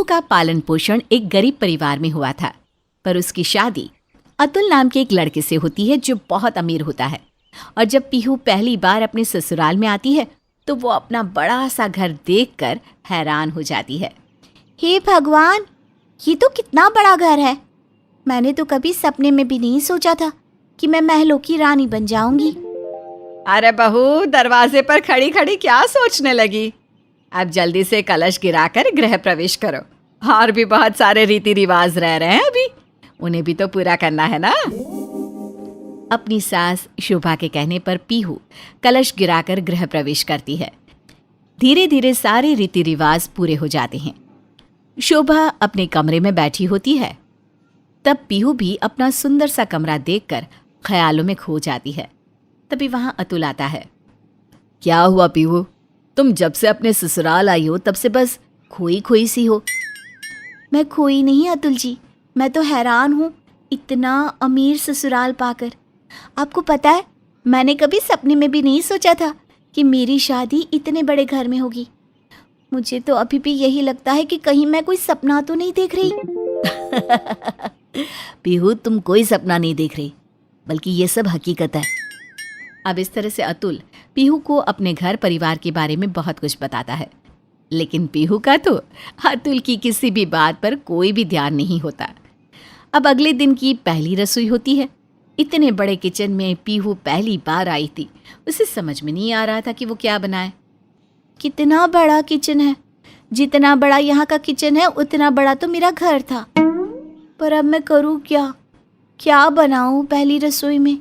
पीहू का पालन पोषण एक गरीब परिवार में हुआ था, पर उसकी शादी अतुल नाम के एक लड़के से होती है जो बहुत अमीर होता है। और जब पीहू पहली बार अपने ससुराल में आती है तो वो अपना बड़ा सा घर देखकर हैरान हो जाती है। हे भगवान, ये तो कितना बड़ा घर है। मैंने तो कभी सपने में भी नहीं सोचा था कि मैं महलों की रानी बन जाऊंगी। अरे बहू, दरवाजे पर खड़ी खड़ी क्या सोचने लगी? अब जल्दी से कलश गिराकर गृह प्रवेश करो। और भी बहुत सारे रीति रिवाज रह रहे हैं अभी, उन्हें भी तो पूरा करना है ना। अपनी सास शोभा के कहने पर पीहू कलश गिराकर गृह प्रवेश करती है। धीरे धीरे सारे रीति रिवाज पूरे हो जाते हैं। शोभा अपने कमरे में बैठी होती है। तब पीहू भी अपना सुंदर सा कमरा देखकर ख्यालों में खो जाती है। तभी वहां अतुल आता है। क्या हुआ पीहू, तुम जब से अपने ससुराल आई हो तब से बस खोई खोई सी हो। मैं खोई नहीं अतुल जी, मैं तो हैरान हूँ इतना अमीर ससुराल पाकर। आपको पता है, मैंने कभी सपने में भी नहीं सोचा था कि मेरी शादी इतने बड़े घर में होगी। मुझे तो अभी भी यही लगता है कि कहीं मैं कोई सपना तो नहीं देख रही। पीहू, तुम कोई सपना नहीं देख रही, बल्कि ये सब हकीकत है। अब इस तरह से अतुल पीहू को अपने घर परिवार के बारे में बहुत कुछ बताता है, लेकिन पीहू का तो अतुल की किसी भी बात पर कोई भी ध्यान नहीं होता। अब अगले दिन की पहली रसोई होती है। इतने बड़े किचन में पीहू पहली बार आई थी। उसे समझ में नहीं आ रहा था कि वो क्या बनाए। कितना बड़ा किचन है, जितना बड़ा यहाँ का किचन है उतना बड़ा तो मेरा घर था। पर अब मैं करूँ क्या? क्या बनाऊँ पहली रसोई में?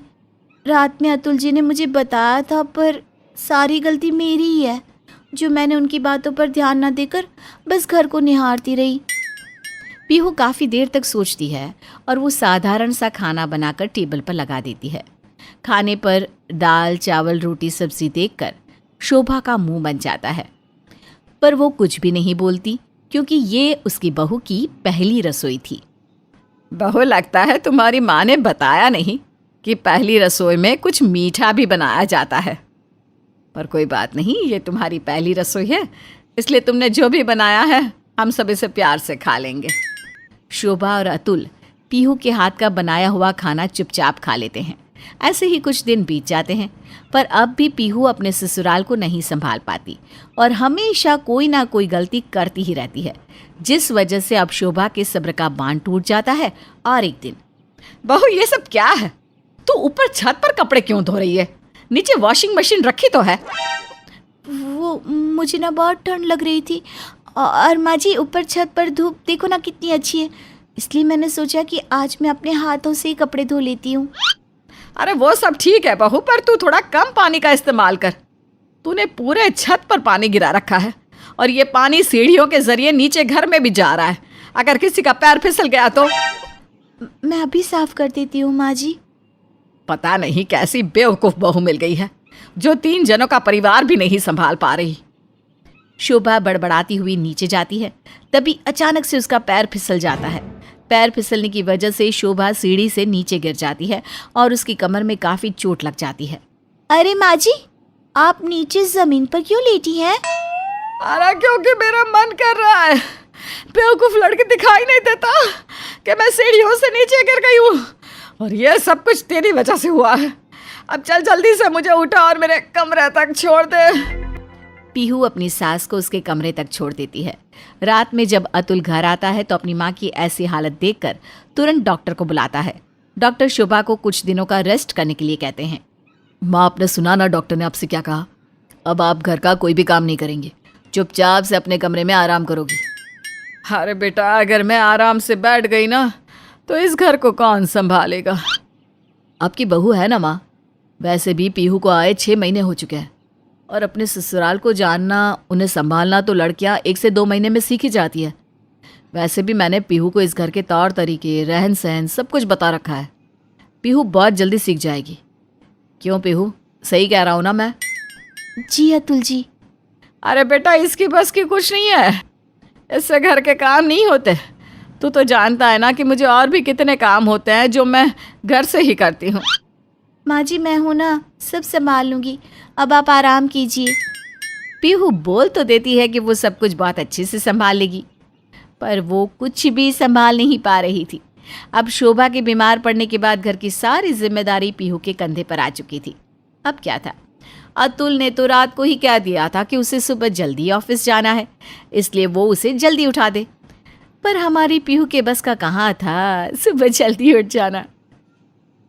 रात में अतुल जी ने मुझे बताया था, पर सारी गलती मेरी ही है जो मैंने उनकी बातों पर ध्यान न देकर बस घर को निहारती रही। पीहू काफ़ी देर तक सोचती है और वो साधारण सा खाना बनाकर टेबल पर लगा देती है। खाने पर दाल चावल रोटी सब्जी देखकर शोभा का मुंह बन जाता है, पर वो कुछ भी नहीं बोलती क्योंकि ये उसकी बहू की पहली रसोई थी। बहू, लगता है तुम्हारी माँ ने बताया नहीं कि पहली रसोई में कुछ मीठा भी बनाया जाता है। पर कोई बात नहीं, ये तुम्हारी पहली रसोई है, इसलिए तुमने जो भी बनाया है हम सब इसे प्यार से खा लेंगे। शोभा और अतुल पीहू के हाथ का बनाया हुआ खाना चुपचाप खा लेते हैं। ऐसे ही कुछ दिन बीत जाते हैं, पर अब भी पीहू अपने ससुराल को नहीं संभाल पाती और हमेशा कोई ना कोई गलती करती ही रहती है, जिस वजह से अब शोभा के सब्र का बांध टूट जाता है। और एक दिन, बहू ये सब क्या है? तू ऊपर छत पर कपड़े क्यों धो रही है? नीचे वॉशिंग मशीन रखी तो है। वो मुझे ना बहुत ठंड लग रही थी और माँ जी ऊपर छत पर धूप देखो ना कितनी अच्छी है, इसलिए मैंने सोचा कि आज मैं अपने हाथों से ही कपड़े धो लेती हूँ। अरे वो सब ठीक है बहू, पर तू थोड़ा कम पानी का इस्तेमाल कर। तूने पूरे छत पर पानी गिरा रखा है और ये पानी सीढ़ियों के जरिए नीचे घर में भी जा रहा है। अगर किसी का पैर फिसल गया तो? मैं अभी साफ कर देती हूँ माँ जी। पता नहीं कैसी बेवकूफ बहू मिल गई है जो 3 जनों का परिवार भी नहीं संभाल पा रही। शोभा बड़बड़ाती हुई नीचे जाती है। तभी अचानक से उसका पैर फिसल जाता है। पैर फिसलने की वजह से शोभा सीढ़ी से नीचे गिर जाती है और उसकी कमर में काफी चोट लग जाती है। अरे माँ जी, आप नीचे जमीन पर क्यों लेटी हैं? अरे क्योंकि मेरा मन कर रहा है। बेवकूफ लड़की दिखाई नहीं देता कि मैं सीढ़ियों से नीचे गिर गई हूँ, और ये सब कुछ तेरी वजह से हुआ है। अब चल जल्दी से मुझे उठा और मेरे कमरे तक छोड़ दे। पीहू अपनी सास को उसके कमरे तक छोड़ देती है। रात में जब अतुल घर आता है तो अपनी माँ की ऐसी हालत देखकर तुरंत डॉक्टर को बुलाता है। डॉक्टर शोभा को कुछ दिनों का रेस्ट करने के लिए कहते हैं। माँ, आपने सुना ना डॉक्टर ने आपसे क्या कहा? अब आप घर का कोई भी काम नहीं करेंगे, चुपचाप से अपने कमरे में आराम करोगी। अरे बेटा, अगर मैं आराम से बैठ गई ना तो इस घर को कौन संभालेगा? आपकी बहू है ना माँ। वैसे भी पीहू को आए 6 महीने हो चुके हैं, और अपने ससुराल को जानना, उन्हें संभालना तो लड़कियां 1 से 2 महीने में सीख ही जाती है। वैसे भी मैंने पीहू को इस घर के तौर तरीके, रहन सहन सब कुछ बता रखा है। पीहू बहुत जल्दी सीख जाएगी। क्यों पीहू, सही कह रहा हूँ ना मैं? जी अतुल जी। अरे बेटा, इसकी बस की कुछ नहीं है, इससे घर के काम नहीं होते। तू तो जानता है ना कि मुझे और भी कितने काम होते हैं जो मैं घर से ही करती हूँ। माँ जी, मैं हूँ ना, सब संभाल लूँगी, अब आप आराम कीजिए। पीहू बोल तो देती है कि वो सब कुछ बहुत अच्छे से संभाल लेगी, पर वो कुछ भी संभाल नहीं पा रही थी। अब शोभा के बीमार पड़ने के बाद घर की सारी जिम्मेदारी पीहू के कंधे पर आ चुकी थी। अब क्या था, अतुल ने तो रात को ही कह दिया था कि उसे सुबह जल्दी ऑफिस जाना है, इसलिए वो उसे जल्दी उठा दे। पर हमारी पीहू के बस का कहाँ था सुबह जल्दी उठ जाना।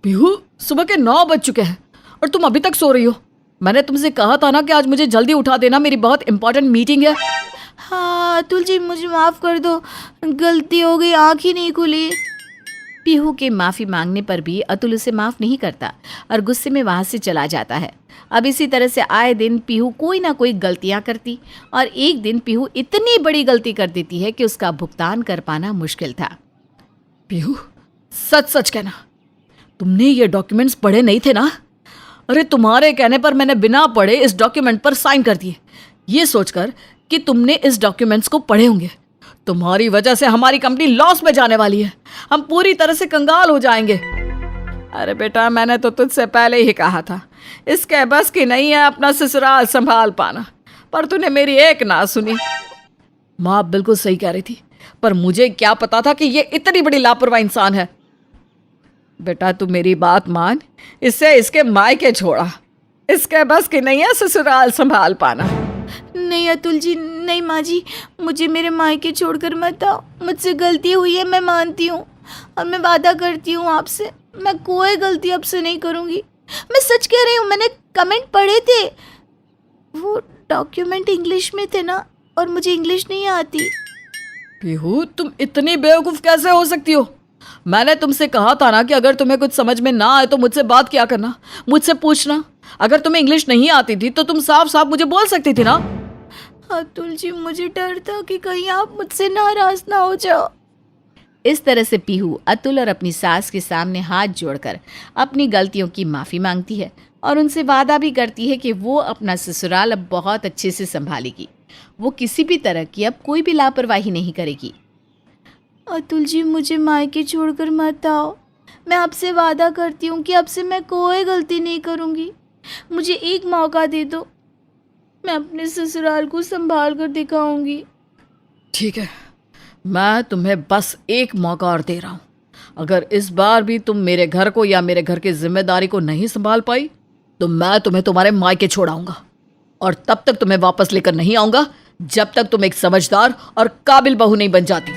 पीहू, सुबह के 9 बज चुके हैं और तुम अभी तक सो रही हो। मैंने तुमसे कहा था ना कि आज मुझे जल्दी उठा देना, मेरी बहुत इंपॉर्टेंट मीटिंग है। हाँ अतुल जी, मुझे माफ़ कर दो, गलती हो गई, आँख ही नहीं खुली। पीहू के माफ़ी मांगने पर भी अतुल उसे माफ़ नहीं करता और गुस्से में वहाँ से चला जाता है। अब इसी तरह से आए दिन पीहू कोई ना कोई गलतियाँ करती और एक दिन पीहू इतनी बड़ी गलती कर देती है कि उसका भुगतान कर पाना मुश्किल था। पीहू, सच सच कहना, तुमने ये डॉक्यूमेंट्स पढ़े नहीं थे ना? अरे तुम्हारे कहने पर मैंने बिना पढ़े इस डॉक्यूमेंट पर साइन कर दिए, ये सोचकर कि तुमने इस डॉक्यूमेंट्स को पढ़े होंगे। तुम्हारी वजह से हमारी कंपनी लॉस में जाने वाली है, हम पूरी तरह से कंगाल हो जाएंगे। अरे बेटा, मैंने तो तुझसे पहले ही कहा था इसके बस की नहीं है अपना ससुराल संभाल पाना, पर तूने मेरी एक ना सुनी। माँ बिल्कुल सही कह रही थी, पर मुझे क्या पता था कि ये इतनी बड़ी लापरवाह इंसान है। बेटा तू मेरी बात मान, इससे इसके मायके छोड़ा, इसके बस की नहीं है ससुराल संभाल पाना। नहीं अतुल जी, नहीं माँ जी, मुझे मेरे मायके छोड़कर मत आओ। मुझसे गलती हुई है, मैं मानती हूँ और मैं वादा करती हूँ आपसे, मैं कोई गलती अब से नहीं करूँगी। मैं सच कह रही हूँ, मैंने कमेंट पढ़े थे, वो डॉक्यूमेंट इंग्लिश में थे ना, और मुझे इंग्लिश नहीं आती। पीहू, तुम इतनी बेवकूफ़ कैसे हो सकती हो? मैंने तुमसे कहा था ना कि अगर तुम्हें कुछ समझ में ना आए तो मुझसे बात किया करना, मुझसे पूछना। अगर तुम्हें इंग्लिश नहीं आती थी तो तुम साफ साफ मुझे बोल सकती थी ना। अतुल जी, मुझे डर था कि कहीं आप मुझसे नाराज ना हो जाओ। इस तरह से पीहू अतुल और अपनी सास के सामने हाथ जोड़कर अपनी गलतियों की माफ़ी मांगती है और उनसे वादा भी करती है कि वो अपना ससुराल अब बहुत अच्छे से संभालेगी। वो किसी भी तरह की अब कोई भी लापरवाही नहीं करेगी। अतुल जी, मुझे मायके छोड़कर मत आओ, मैं आपसे वादा करती हूँ कि अब से मैं कोई गलती नहीं करूँगी। मुझे एक मौका दे दो, मैं अपने ससुराल को संभाल कर दिखाऊंगी। ठीक है, मैं तुम्हें बस एक मौका और दे रहा हूँ। अगर इस बार भी तुम मेरे घर को या मेरे घर की जिम्मेदारी को नहीं संभाल पाई तो मैं तुम्हें तुम्हारे मायके छोड़ाऊंगा और तब तक तुम्हें वापस लेकर नहीं आऊंगा जब तक तुम एक समझदार और काबिल बहू नहीं बन जाती।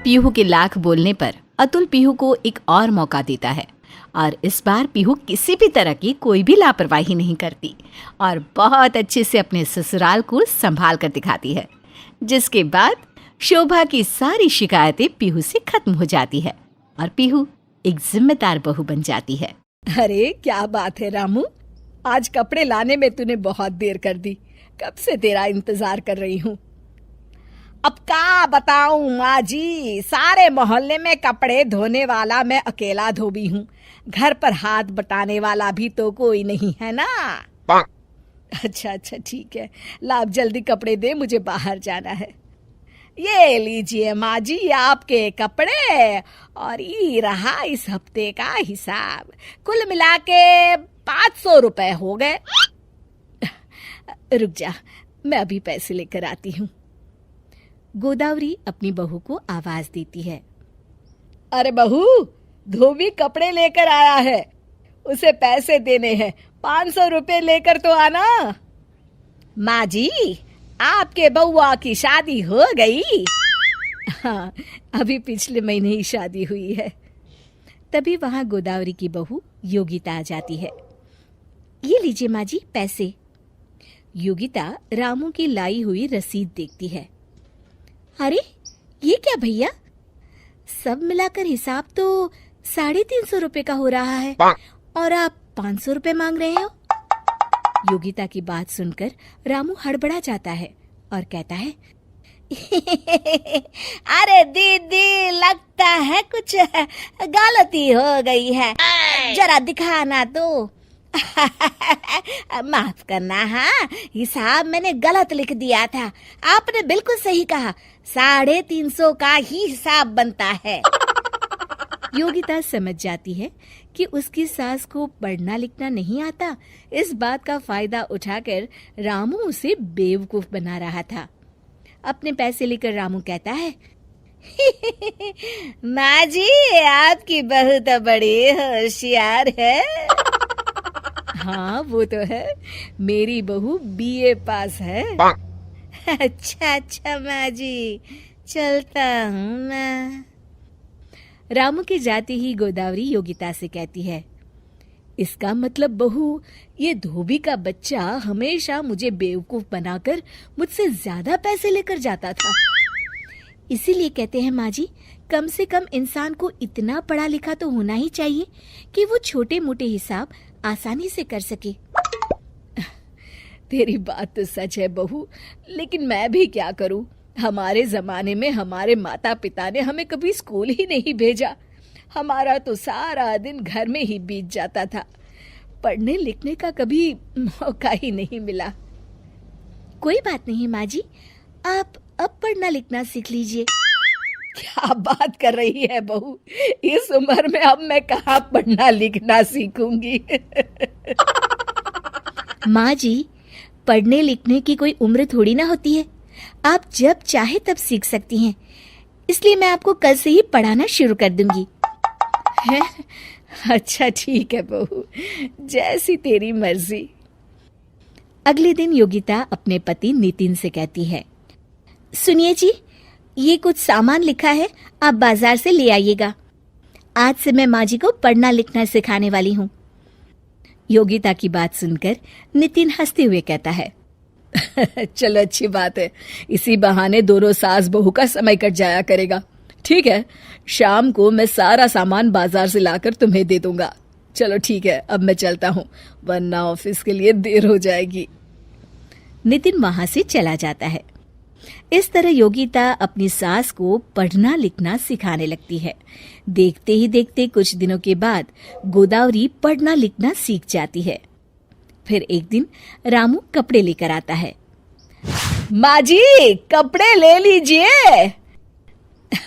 पीहू के लाख बोलने पर अतुल पीहू को एक और मौका देता है और इस बार पीहू किसी भी तरह की कोई भी लापरवाही नहीं करती और बहुत अच्छे से अपने ससुराल को संभाल कर दिखाती है, जिसके बाद शोभा की सारी शिकायतें पीहू से खत्म हो जाती है और पीहू एक जिम्मेदार बहू बन जाती है। अरे क्या बात है रामू, आज कपड़े लाने में तूने बहुत देर कर दी, कब से तेरा इंतजार कर रही हूँ। अब क्या बताऊं माँ जी, सारे मोहल्ले में कपड़े धोने वाला मैं अकेला धोबी हूँ, घर पर हाथ बटाने वाला भी तो कोई नहीं है ना। अच्छा अच्छा ठीक है, लाभ जल्दी कपड़े दे, मुझे बाहर जाना है। ये लीजिए माँ जी आपके कपड़े और ये रहा इस हफ्ते का हिसाब, कुल मिला के 500 रुपए हो गए। रुक जा, मैं अभी पैसे लेकर आती हूँ। गोदावरी अपनी बहू को आवाज देती है। अरे बहू, धोबी कपड़े लेकर आया है, उसे पैसे देने हैं, 500 रुपए लेकर तो आना। माँ जी, आपके बउआ की शादी हो गई? हाँ, अभी पिछले महीने ही शादी हुई है। तभी वहां गोदावरी की बहू योगिता आ जाती है। ये लीजिए माँ जी पैसे। योगिता रामू की लाई हुई रसीद देखती है। अरे ये क्या भैया, सब मिलाकर हिसाब तो 350 रुपए का हो रहा है और आप 500 रुपए मांग रहे हो। योगिता की बात सुनकर रामू हड़बड़ा जाता है और कहता है अरे दीदी, लगता है कुछ गलती हो गई है, जरा दिखाना तो। माफ करना, हाँ हिसाब मैंने गलत लिख दिया था, आपने बिल्कुल सही कहा, 350 का ही हिसाब बनता है। योगिता समझ जाती है कि उसकी सास को पढ़ना लिखना नहीं आता। इस बात का फायदा उठाकर रामू उसे बेवकूफ बना रहा था। अपने पैसे लेकर रामू कहता है, माँ जी आपकी बहू तो बड़ी होशियार है। हाँ वो तो है, मेरी बहू बीए पास है। अच्छा अच्छा माँ जी, चलता हूँ मैं। रामू के जाते ही गोदावरी योगिता से कहती है, इसका मतलब बहू, ये धोबी का बच्चा हमेशा मुझे बेवकूफ बनाकर मुझसे ज्यादा पैसे लेकर जाता था। इसीलिए कहते हैं माँ जी, कम से कम इंसान को इतना पढ़ा लिखा तो होना ही चाहिए कि वो छोटे मोटे हिसाब आसानी से कर सके। तेरी बात तो सच है बहू, लेकिन मैं भी क्या करूं? हमारे जमाने में हमारे माता पिता ने हमें कभी स्कूल ही नहीं भेजा। हमारा तो सारा दिन घर में ही बीत जाता था। पढ़ने लिखने का कभी मौका ही नहीं मिला। कोई बात नहीं माँ जी, आप अब पढ़ना लिखना सीख लीजिए। क्या बात कर रही है बहू, इस उम्र में अब मैं कहाँ पढ़ना लिखना सीखूंगी? माँ जी, पढ़ने लिखने की कोई उम्र थोड़ी ना होती है, आप जब चाहे तब सीख सकती हैं। इसलिए मैं आपको कल से ही पढ़ाना शुरू कर दूंगी। है? अच्छा ठीक है बहू, जैसी तेरी मर्जी। अगले दिन योगिता अपने पति नितिन से कहती है, सुनिए जी, ये कुछ सामान लिखा है, आप बाजार से ले आइएगा। आज से मैं माँ जी को पढ़ना लिखना सिखाने वाली हूँ। योगिता की बात सुनकर नितिन हंसते हुए कहता है, चलो अच्छी बात है, इसी बहाने दोनों सास बहू का समय कट जाया करेगा। ठीक है, शाम को मैं सारा सामान बाजार से लाकर तुम्हें दे दूंगा। चलो ठीक है, अब मैं चलता हूँ, वरना ऑफिस के लिए देर हो जाएगी। नितिन वहां से चला जाता है। इस तरह योगिता अपनी सास को पढ़ना लिखना सिखाने लगती है। देखते ही देखते कुछ दिनों के बाद गोदावरी पढ़ना लिखना सीख जाती है। फिर एक दिन रामू कपड़े लेकर आता है। माँ जी, कपड़े ले लीजिए।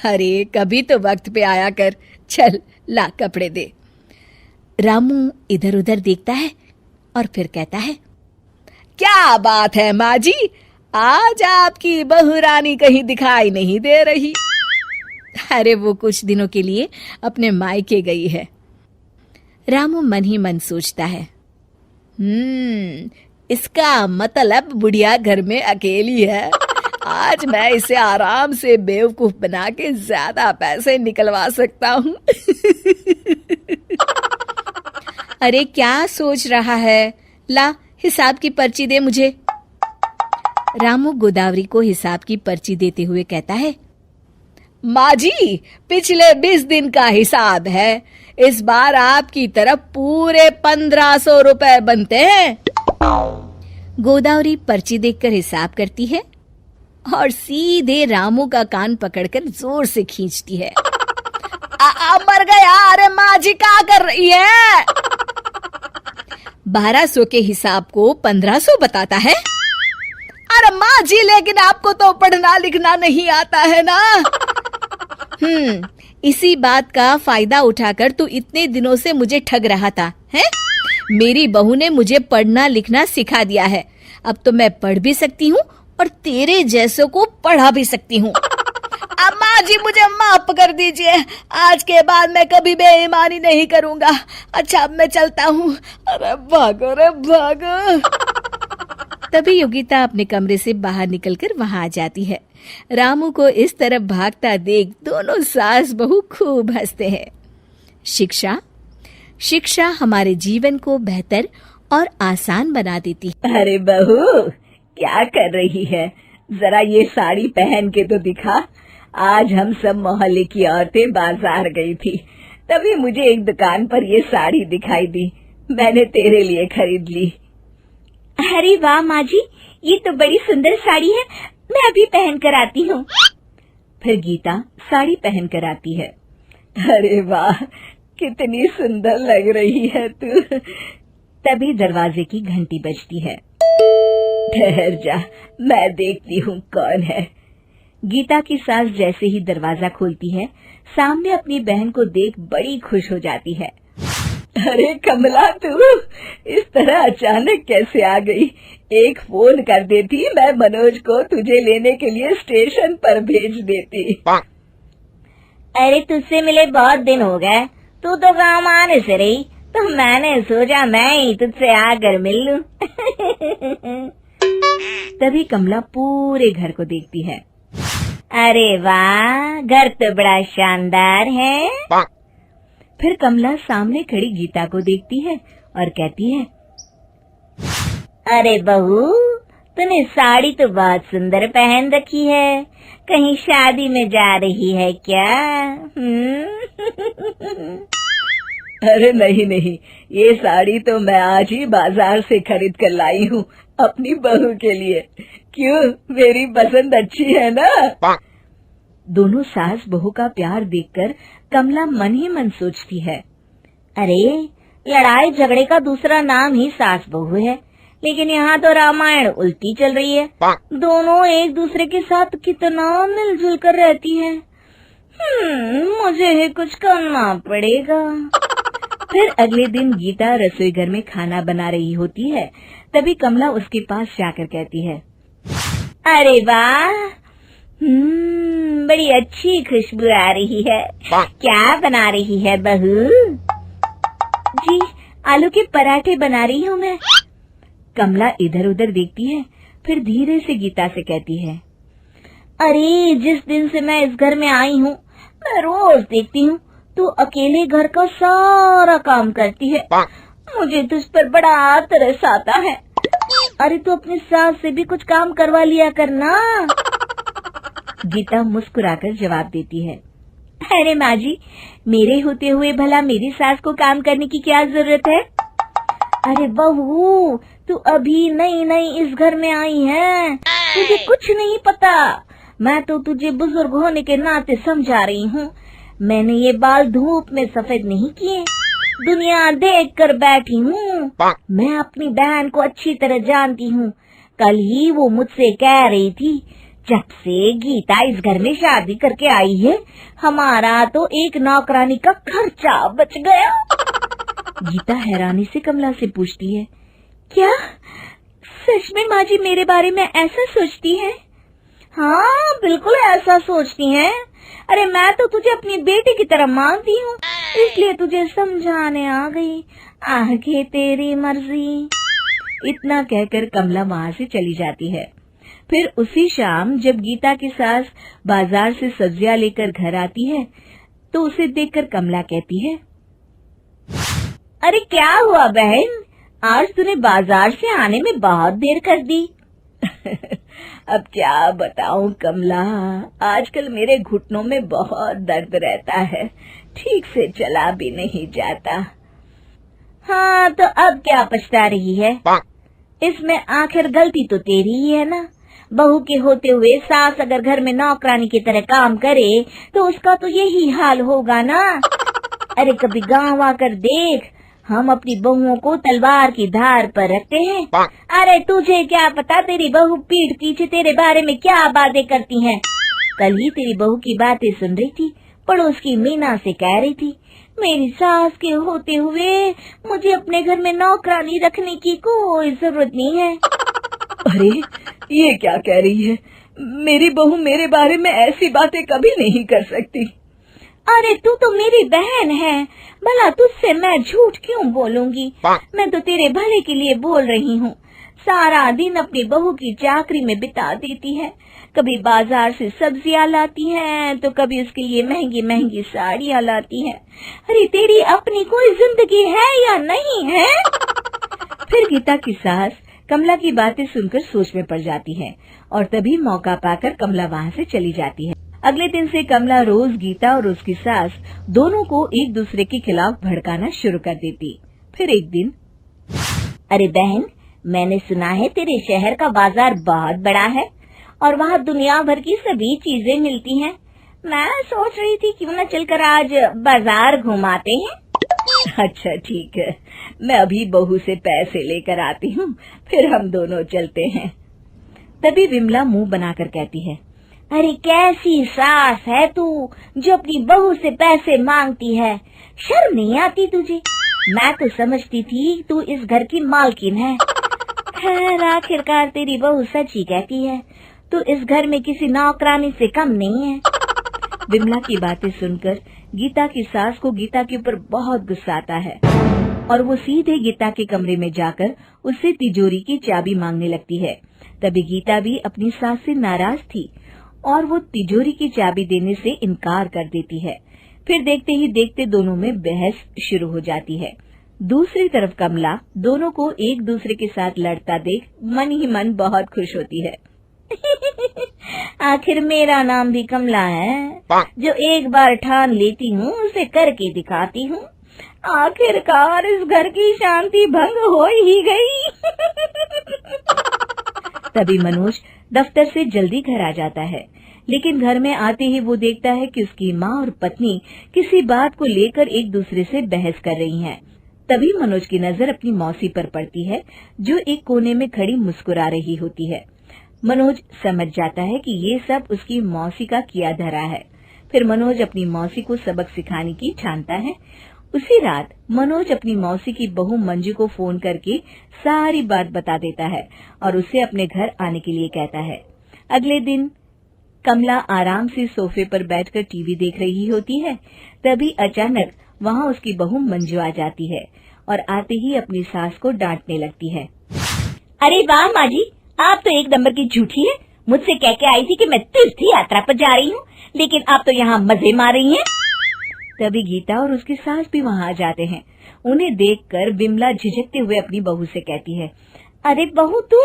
अरे कभी तो वक्त पे आया कर, चल ला कपड़े दे। रामू इधर उधर देखता है और फिर कहता है, क्या बात है माँ जी, आज आपकी बहू रानी कहीं दिखाई नहीं दे रही। अरे वो कुछ दिनों के लिए अपने मायके गई है। रामू मन ही मन सोचता है, इसका मतलब बुढ़िया घर में अकेली है। आज मैं इसे आराम से बेवकूफ बना के ज्यादा पैसे निकलवा सकता हूँ। अरे क्या सोच रहा है, ला हिसाब की पर्ची दे मुझे। रामू गोदावरी को हिसाब की पर्ची देते हुए कहता है, माँ जी, पिछले 20 दिन का हिसाब है। इस बार आपकी तरफ पूरे 1500 रुपए बनते हैं। गोदावरी पर्ची देखकर हिसाब करती है और सीधे रामू का कान पकड़कर जोर से खींचती है। मर गया, अरे माँ जी क्या कर रही है? 1200 के हिसाब को 1500 बताता है। अरे माँ जी, लेकिन आपको तो पढ़ना लिखना नहीं आता है ना। इसी बात का फायदा उठाकर तू इतने दिनों से मुझे ठग रहा था, हैं? मेरी बहू ने मुझे पढ़ना लिखना सिखा दिया है। अब तो मैं पढ़ भी सकती हूँ और तेरे जैसों को पढ़ा भी सकती हूँ। अम्मा जी, मुझे माफ कर दीजिए, आज के बाद मैं कभी बेईमानी नहीं करूँगा। अच्छा अब मैं चलता हूँ। अरे भागो रे भागो। तभी योगिता अपने कमरे से बाहर निकलकर वहां आ जाती है। रामू को इस तरफ भागता देख दोनों सास बहू खूब हंसते हैं। शिक्षा हमारे जीवन को बेहतर और आसान बना देती है। अरे बहू, क्या कर रही है? जरा ये साड़ी पहन के तो दिखा। आज हम सब मोहल्ले की औरतें बाजार गई थी, तभी मुझे एक दुकान पर ये साड़ी दिखाई दी। मैंने तेरे लिए खरीद ली। अरे वाह माँ जी, ये तो बड़ी सुंदर साड़ी है, मैं अभी पहन कर आती हूँ। फिर गीता साड़ी पहन कर आती है। अरे वाह, कितनी सुंदर लग रही है तू। तभी दरवाजे की घंटी बजती है। ठहर जा, मैं देखती हूँ कौन है। गीता की सास जैसे ही दरवाजा खोलती है, सामने अपनी बहन को देख बड़ी खुश हो जाती है। अरे कमला, तू इस तरह अचानक कैसे आ गई? एक फोन कर देती, मैं मनोज को तुझे लेने के लिए स्टेशन पर भेज देती। अरे तुझसे मिले बहुत दिन हो गए, तू तो गाँव आने से रही, तो मैंने सोचा मैं ही तुझसे आकर मिल लूं। तभी कमला पूरे घर को देखती है। अरे वाह, घर तो बड़ा शानदार है। फिर कमला सामने खड़ी गीता को देखती है और कहती है, अरे बहू, तूने साड़ी तो बहुत सुंदर पहन रखी है, कहीं शादी में जा रही है क्या? अरे नहीं नहीं, ये साड़ी तो मैं आज ही बाजार से खरीद कर लाई हूँ अपनी बहू के लिए। क्यों, मेरी पसंद अच्छी है ना? दोनों सास बहू का प्यार देखकर कमला मन ही मन सोचती है, अरे लड़ाई झगड़े का दूसरा नाम ही सास बहू है, लेकिन यहाँ तो रामायण उल्टी चल रही है। दोनों एक दूसरे के साथ कितना मिलजुल कर रहती है। मुझे ही कुछ करना पड़ेगा। फिर अगले दिन गीता रसोई घर में खाना बना रही होती है। तभी कमला उसके पास जाकर कहती है, अरे वाह, बड़ी अच्छी खुशबू आ रही है। क्या बना रही है बहू? जी, आलू के पराठे बना रही हूँ मैं। कमला इधर उधर देखती है, फिर धीरे से गीता से कहती है, अरे जिस दिन से मैं इस घर में आई हूँ, मैं रोज देखती हूँ तू अकेले घर का सारा काम करती है। मुझे तुझ पर बड़ा तरस आता है। अरे तू अपनी सास से भी कुछ काम करवा लिया करना। गीता मुस्कुराकर जवाब देती है, अरे माँ जी, मेरे होते हुए भला मेरी सास को काम करने की क्या जरूरत है? अरे बहू, तू अभी नई नई इस घर में आई है, तुझे कुछ नहीं पता। मैं तो तुझे बुजुर्ग होने के नाते समझा रही हूँ। मैंने ये बाल धूप में सफेद नहीं किए, दुनिया देख कर बैठी हूँ। मैं अपनी बहन को अच्छी तरह जानती हूँ। कल ही वो मुझसे कह रही थी, जब से गीता इस घर में शादी करके आई है, हमारा तो एक नौकरानी का खर्चा बच गया। गीता हैरानी से कमला से पूछती है, क्या सच में माँ जी मेरे बारे में ऐसा सोचती है? हाँ, बिल्कुल ऐसा सोचती हैं। अरे मैं तो तुझे अपनी बेटी की तरह मानती हूँ, इसलिए तुझे समझाने आ गई। आगे तेरी मर्जी। इतना कहकर कमला वहाँ से चली जाती है। फिर उसी शाम जब गीता की सास बाजार से सब्जियां लेकर घर आती है, तो उसे देखकर कमला कहती है, अरे क्या हुआ बहन, आज तूने बाजार से आने में बहुत देर कर दी। अब क्या बताऊं कमला, आजकल मेरे घुटनों में बहुत दर्द रहता है, ठीक से चला भी नहीं जाता। हाँ, तो अब क्या पछता रही है? इसमें आखिर गलती तो तेरी ही है ना। बहू के होते हुए सास अगर घर में नौकरानी की तरह काम करे तो उसका तो यही हाल होगा ना। अरे कभी गाँव आकर देख, हम अपनी बहुओं को तलवार की धार पर रखते हैं। अरे तुझे क्या पता तेरी बहू पीठ पीछे तेरे बारे में क्या बातें करती हैं। कल ही तेरी बहू की बातें सुन रही थी, पड़ोस की मीना से कह रही थी, मेरी सास के होते हुए मुझे अपने घर में नौकरानी रखने की कोई जरूरत नहीं है। अरे ये क्या कह रही है? मेरी बहू मेरे बारे में ऐसी बातें कभी नहीं कर सकती। अरे तू तो मेरी बहन है, भला तुझसे मैं झूठ क्यों बोलूंगी? मैं तो तेरे भले के लिए बोल रही हूँ। सारा दिन अपनी बहू की चाकरी में बिता देती है, कभी बाजार से सब्जियां लाती है तो कभी उसके लिए महंगी महंगी साड़ियां लाती है। अरे तेरी अपनी कोई जिंदगी है या नहीं है? फिर गीता की सास कमला की बातें सुनकर सोच में पड़ जाती है और तभी मौका पाकर कमला वहाँ से चली जाती है। अगले दिन से कमला रोज गीता और उसकी सास दोनों को एक दूसरे के खिलाफ भड़काना शुरू कर देती। फिर एक दिन, अरे बहन, मैंने सुना है तेरे शहर का बाजार बहुत बड़ा है और वहाँ दुनिया भर की सभी चीजें मिलती हैं। मैं सोच रही थी क्यों न चलकर आज बाजार घुमाते हैं। अच्छा ठीक है, मैं अभी बहू से पैसे लेकर आती हूँ, फिर हम दोनों चलते हैं। तभी विमला मुंह बनाकर कहती है, अरे कैसी सास है तू जो अपनी बहू से पैसे मांगती है, शर्म नहीं आती तुझे? मैं तो समझती थी तू इस घर की मालकिन है। खैर आखिरकार तेरी बहू सच ही कहती है, तू इस घर में किसी नौकरानी से कम नहीं है। विमला की बातें सुनकर गीता की सास को गीता के ऊपर बहुत गुस्सा आता है और वो सीधे गीता के कमरे में जाकर उससे तिजोरी की चाबी मांगने लगती है। तभी गीता भी अपनी सास से नाराज थी और वो तिजोरी की चाबी देने से इनकार कर देती है। फिर देखते ही देखते दोनों में बहस शुरू हो जाती है। दूसरी तरफ कमला दोनों को एक दूसरे के साथ लड़ता देख मन ही मन बहुत खुश होती है। आखिर मेरा नाम भी कमला है, जो एक बार ठान लेती हूँ उसे करके दिखाती हूँ। आखिरकार इस घर की शांति भंग हो ही गई। तभी मनोज दफ्तर से जल्दी घर आ जाता है, लेकिन घर में आते ही वो देखता है कि उसकी माँ और पत्नी किसी बात को लेकर एक दूसरे से बहस कर रही हैं। तभी मनोज की नजर अपनी मौसी पर पड़ती है, जो एक कोने में खड़ी मुस्कुरा रही होती है। मनोज समझ जाता है कि ये सब उसकी मौसी का किया धरा है। फिर मनोज अपनी मौसी को सबक सिखाने की ठानता है। उसी रात मनोज अपनी मौसी की बहू मंजू को फोन करके सारी बात बता देता है और उसे अपने घर आने के लिए कहता है। अगले दिन कमला आराम से सोफे पर बैठकर टीवी देख रही होती है। तभी अचानक वहाँ उसकी बहू मंजू आ जाती है और आते ही अपनी सास को डांटने लगती है। अरे वाह माँ जी, आप तो एक नंबर की झूठी है। मुझसे कह के आई थी कि मैं तीर्थ यात्रा पर जा रही हूँ, लेकिन आप तो यहाँ मजे मार रही हैं। तभी गीता और उसकी सास भी वहाँ आ जाते हैं। उन्हें देखकर विमला झिझकते हुए अपनी बहू से कहती है, अरे बहू तू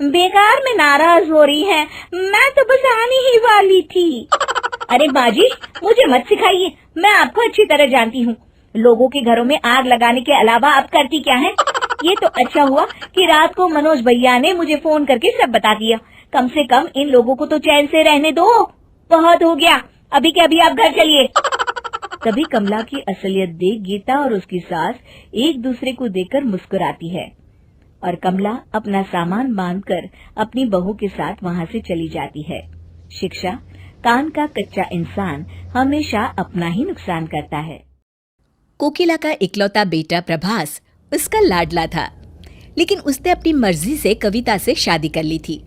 बेकार में नाराज हो रही है, मैं तो बस आने ही वाली थी। अरे माँ जी, मुझे मत सिखाइए, मैं आपको अच्छी तरह जानती हूँ। लोगों के घरों में आग लगाने के अलावा आप करती क्या है? ये तो अच्छा हुआ कि रात को मनोज भैया ने मुझे फोन करके सब बता दिया। कम से कम इन लोगों को तो चैन से रहने दो। बहुत हो गया, अभी के अभी आप घर चलिए। तभी कमला की असलियत देख गीता और उसकी सास एक दूसरे को देखकर मुस्कुराती है और कमला अपना सामान बांधकर अपनी बहू के साथ वहाँ से चली जाती है। शिक्षा, कान का कच्चा इंसान हमेशा अपना ही नुकसान करता है। कोकिला का इकलौता बेटा प्रभास उसका लाडला था, लेकिन उसने अपनी मर्जी से कविता से शादी कर ली थी।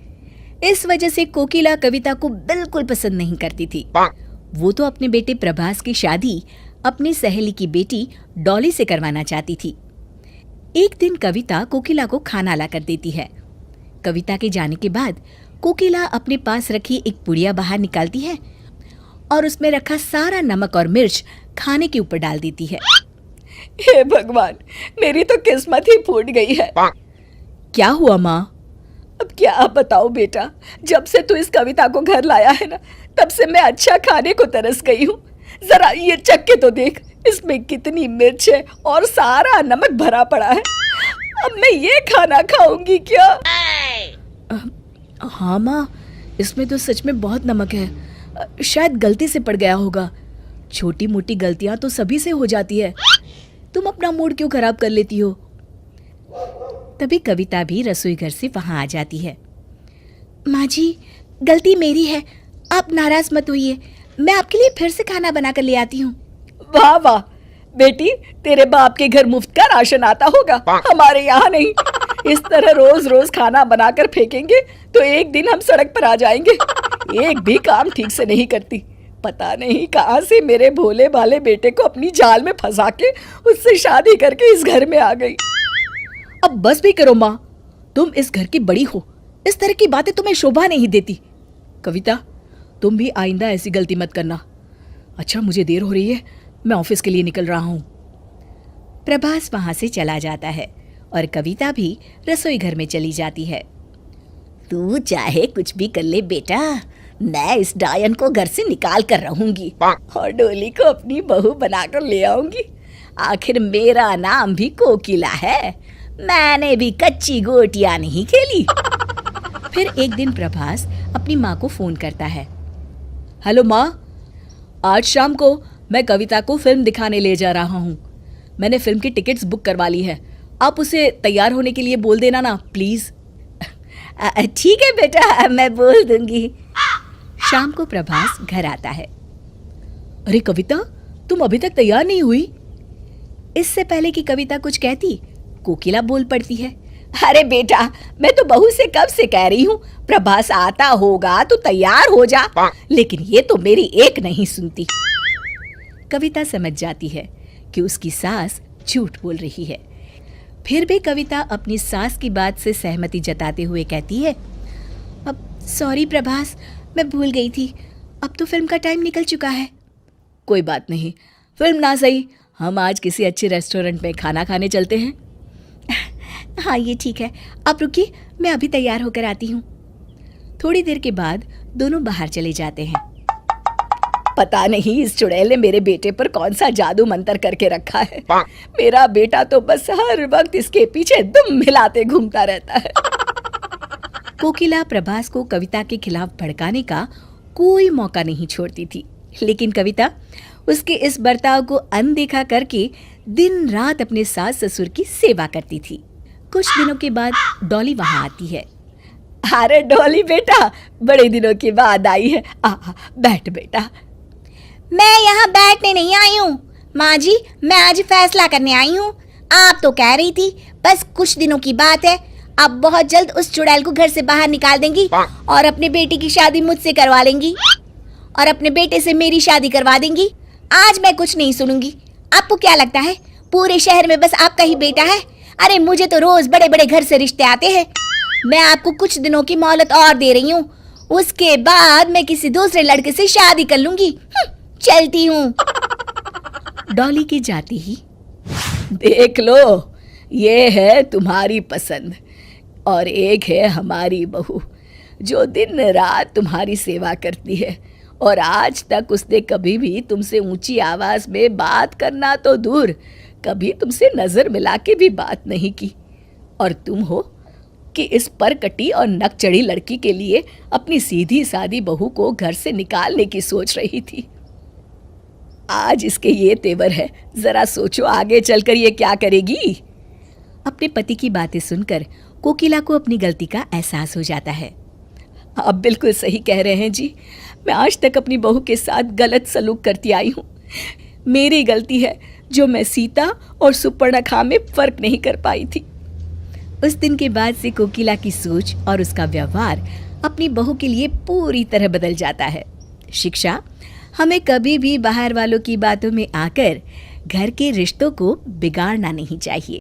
इस वजह से कोकिला कविता को बिल्कुल पसंद नहीं करती थी। वो तो अपने बेटे प्रभास की शादी अपनी सहेली की बेटी डॉली से करवाना चाहती थी। एक दिन कविता कोकिला को खाना ला कर देती है। कविता के जाने के बाद कोकिला अपने पास रखी एक पुड़िया बाहर निकालती है और उसमें रखा सारा नमक और मिर्च खाने के ऊपर डाल देती है। हे भगवान, मेरी तो किस्मत ही फूट गई है। क्या हुआ माँ? अब क्या बताओ बेटा, जब से तू इस कविता को घर लाया है ना, तब से मैं अच्छा खाने को तरस गई हूँ। जरा ये चख के तो देख, इसमें कितनी मिर्च है और सारा नमक भरा पड़ा है। अब मैं ये खाना खाऊंगी क्या? हाँ माँ, इसमें तो सच में बहुत नमक है। शायद गलती से पड़ गया होगा। छोटी मोटी गलतियां तो सभी से हो जाती है। तुम अपना मूड क्यों खराब कर लेती हो? तभी कविता भी रसोई घर से वहां आ जाती है। माँ जी, गलती मेरी है, आप नाराज मत होइए। मैं आपके लिए फिर से खाना बनाकर ले आती हूँ। वाह वाह बेटी, तेरे बाप के घर मुफ्त का राशन आता होगा, हमारे यहाँ नहीं। इस तरह रोज रोज खाना बनाकर फेंकेंगे तो एक दिन हम सड़क पर आ जाएंगे। एक भी काम ठीक से नहीं करती। पता नहीं कहाँ से मेरे भोले भाले बेटे को अपनी जाल में फंसा के उससे शादी करके इस घर में आ गई। अब बस भी करो माँ, तुम इस घर की बड़ी हो, इस तरह की बातें तुम्हें शोभा नहीं देती। कविता, तुम भी आइंदा ऐसी गलती मत करना। अच्छा, मुझे देर हो रही है, मैं ऑफिस के लिए निकल रहा हूँ। प्रभास वहां से चला जाता है और कविता भी रसोई घर में चली जाती है। तू चाहे कुछ भी कर ले बेटा, मैं इस डायन को घर से निकाल कर रहूंगी और डोली को अपनी बहू बनाकर ले आऊंगी। आखिर मेरा नाम भी कोकिला है, मैंने भी कच्ची गोटियां नहीं खेली। फिर एक दिन प्रभास अपनी माँ को फोन करता है। हेलो माँ, आज शाम को मैं कविता को फिल्म दिखाने ले जा रहा हूँ। मैंने फिल्म की टिकट्स बुक करवा ली है। आप उसे तैयार होने के लिए बोल देना ना प्लीज। ठीक है बेटा, मैं बोल दूंगी। शाम को प्रभास घर आता है। अरे कविता, तुम अभी तक तैयार नहीं हुई? इससे पहले कि कविता कुछ कहती, कोकिला बोल पड़ती है। अरे बेटा, मैं तो बहू से कब से कह रही हूँ प्रभास आता होगा तो तैयार हो जा, लेकिन ये तो मेरी एक नहीं सुनती। कविता समझ जाती है कि उसकी सास झूठ बोल रही है। फिर भी कविता अपनी सास की बात से सहमति जताते हुए कहती है, अब सॉरी प्रभास, मैं भूल गई थी, अब तो फिल्म का टाइम निकल चुका है। कोई बात नहीं, फिल्म ना सही, हम आज किसी अच्छे रेस्टोरेंट में खाना खाने चलते हैं। हाँ ये ठीक है, आप रुकिए, मैं अभी तैयार होकर आती हूँ। थोड़ी देर के बाद दोनों बाहर चले जाते हैं। पता नहीं इस चुड़ैल ने मेरे बेटे पर कौन सा जादू मंतर करके रखा है। मेरा बेटा तो बस हर वक्त इसके पीछे दुम हिलाते घूमता रहता है। कोकिला प्रभास को कविता के खिलाफ भड़काने का कोई मौका नहीं छोड़ती थी, लेकिन कविता उसके इस बर्ताव को अनदेखा करके दिन रात अपने सास ससुर की सेवा करती थी। कुछ दिनों के बाद डॉली वहां आती है। अरे डॉली बेटा, बड़े दिनों के बाद आई है, बैठ बेटा। मैं यहाँ बैठने नहीं आई हूँ माँ जी, मैं आज फैसला करने आई हूँ। आप तो कह रही थी बस कुछ दिनों की बात है, आप बहुत जल्द उस चुड़ैल को घर से बाहर निकाल देंगी और अपने बेटे की शादी मुझसे करवा लेंगी और अपने बेटे से मेरी शादी करवा देंगी। आज मैं कुछ नहीं सुनूंगी। आपको क्या लगता है पूरे शहर में बस आपका ही बेटा है? अरे मुझे तो रोज बड़े बड़े घर से रिश्ते आते हैं। मैं आपको कुछ दिनों की मोहलत और दे रही हूँ, उसके बाद मैं किसी दूसरे लड़के से शादी कर लूंगी। चलती हूँ। डॉली के जाते ही, देख लो, ये है तुम्हारी पसंद और एक है हमारी बहू जो दिन रात तुम्हारी सेवा करती है, और आज तक उसने कभी भी तुमसे ऊंची आवाज में बात करना तो दूर, कभी तुमसे नजर मिला के भी बात नहीं की। और तुम हो कि इस परकटी और नकचढ़ी लड़की के लिए अपनी सीधी सादी बहू को घर से निकालने की सोच रही थी। आज इसके ये तेवर है, जरा सोचो आगे चलकर ये क्या करेगी। अपने पति की बातें सुनकर कोकिला को अपनी गलती का एहसास हो जाता है। आप बिल्कुल सही कह रहे हैं जी, मैं आज तक अपनी बहू के साथ गलत सलूक करती आई हूँ। मेरी गलती है जो मैं सीता और सुपर्णखा में फर्क नहीं कर पाई थी। उस दिन के बाद से कोकिला की सोच और उसका व्यवहार अपनी बहू के लिए पूरी तरह बदल जाता है। शिक्षा, हमें कभी भी बाहर वालों की बातों में आकर घर के रिश्तों को बिगाड़ना नहीं चाहिए।